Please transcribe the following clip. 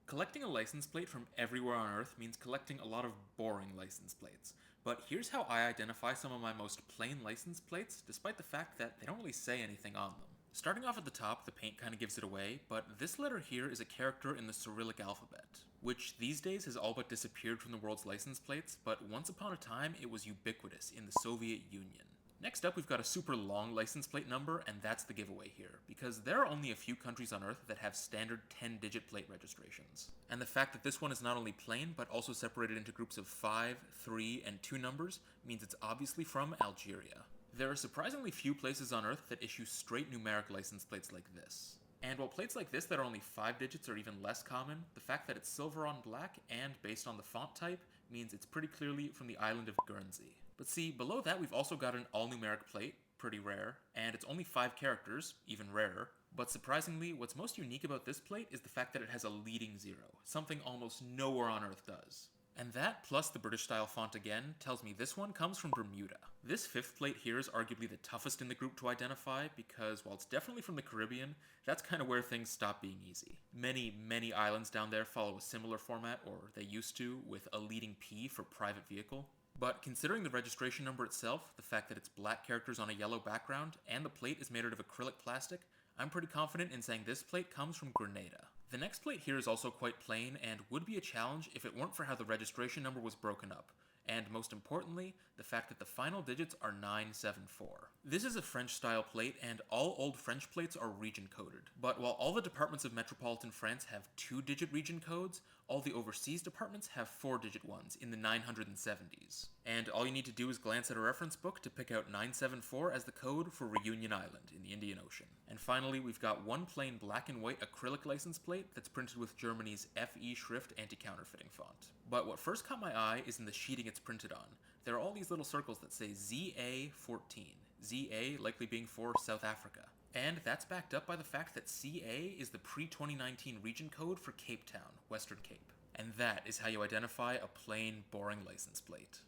Collecting a license plate from everywhere on Earth means collecting a lot of boring license plates. But here's how I identify some of my most plain license plates, despite the fact that they don't really say anything on them. Starting off at the top, the paint kind of gives it away, but this letter here is a character in the Cyrillic alphabet, which these days has all but disappeared from the world's license plates, but once upon a time it was ubiquitous in the Soviet Union. Next up, we've got a super long license plate number, and that's the giveaway here, because there are only a few countries on Earth that have standard 10-digit plate registrations. And the fact that this one is not only plain, but also separated into groups of 5, 3, and 2 numbers means it's obviously from Algeria. There are surprisingly few places on Earth that issue straight numeric license plates like this. And while plates like this that are only 5 digits are even less common, the fact that it's silver on black and based on the font type means it's pretty clearly from the island of Guernsey. But see, below that we've also got an all-numeric plate, pretty rare, and it's only 5 characters, even rarer. But surprisingly, what's most unique about this plate is the fact that it has a leading 0, something almost nowhere on Earth does. And that, plus the British-style font again, tells me this one comes from Bermuda. This 5th plate here is arguably the toughest in the group to identify because while it's definitely from the Caribbean, that's kind of where things stop being easy. Many islands down there follow a similar format, or they used to, with a leading P for private vehicle. But considering the registration number itself, the fact that it's black characters on a yellow background, and the plate is made out of acrylic plastic, I'm pretty confident in saying this plate comes from Grenada. The next plate here is also quite plain and would be a challenge if it weren't for how the registration number was broken up, and most importantly, the fact that the final digits are 974. This is a French-style plate, and all old French plates are region-coded. But while all the departments of metropolitan France have 2-digit region codes, all the overseas departments have 4-digit ones in the 970s. And all you need to do is glance at a reference book to pick out 974 as the code for Reunion Island in the Indian Ocean. And finally, we've got one plain black and white acrylic license plate that's printed with Germany's FE Schrift anti-counterfeiting font. But what first caught my eye is in the sheeting it's printed on. There are all these little circles that say ZA14, ZA likely being for South Africa. And that's backed up by the fact that CA is the pre-2019 region code for Cape Town, Western Cape. And that is how you identify a plain, boring license plate.